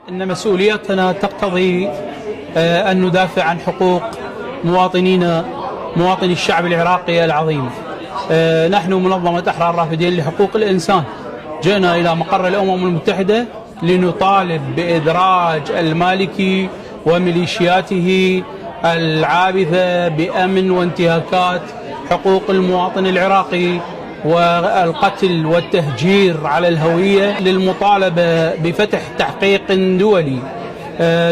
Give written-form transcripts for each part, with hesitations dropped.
إن مسؤوليتنا تقتضي أن ندافع عن حقوق مواطني الشعب العراقي العظيم. نحن منظمة أحرار رافدين لحقوق الإنسان جئنا إلى مقر الأمم المتحدة لنطالب بإدراج المالكي وميليشياته العابثة بأمن وانتهاكات حقوق المواطن العراقي والقتل والتهجير على الهوية، للمطالبة بفتح تحقيق دولي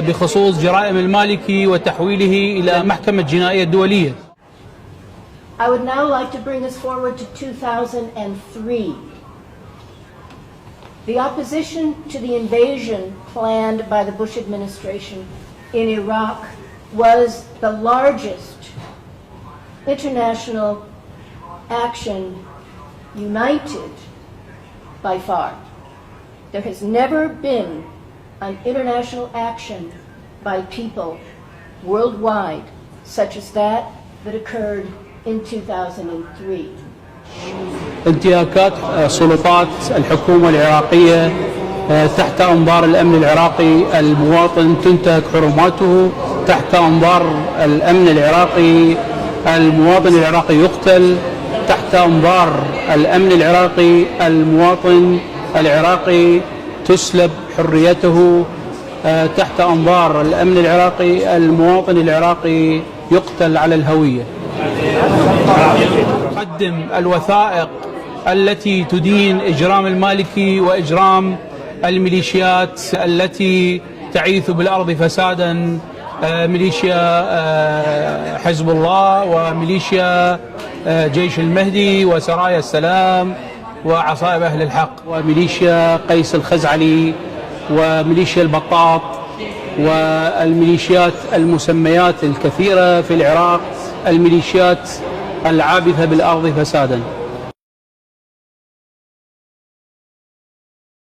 بخصوص جرائم المالكي وتحويله إلى محكمة جنائية دولية. I would now like to bring us forward to 2003. The opposition to the invasion planned by the Bush administration in Iraq was the largest international action, united by far. There has never been an international action by people worldwide such as that occurred in 2003. انتهاكات سلطات الحكومة العراقية تحت أنظار الأمن العراقي، المواطن تنتهك حرماته تحت أنظار الأمن العراقي، المواطن العراقي يقتل تحت أنظار الأمن العراقي، المواطن العراقي تسلب حريته تحت أنظار الأمن العراقي، المواطن العراقي يقتل على الهوية. قدم الوثائق التي تدين إجرام المالكي وإجرام الميليشيات التي تعيث بالأرض فسادا، ميليشيا حزب الله وميليشيا جيش المهدي وسرايا السلام وعصائب أهل الحق وميليشيا قيس الخزعلي وميليشيا البطاط والميليشيات المسميات الكثيرة في العراق، الميليشيات العابثة بالأرض فسادا.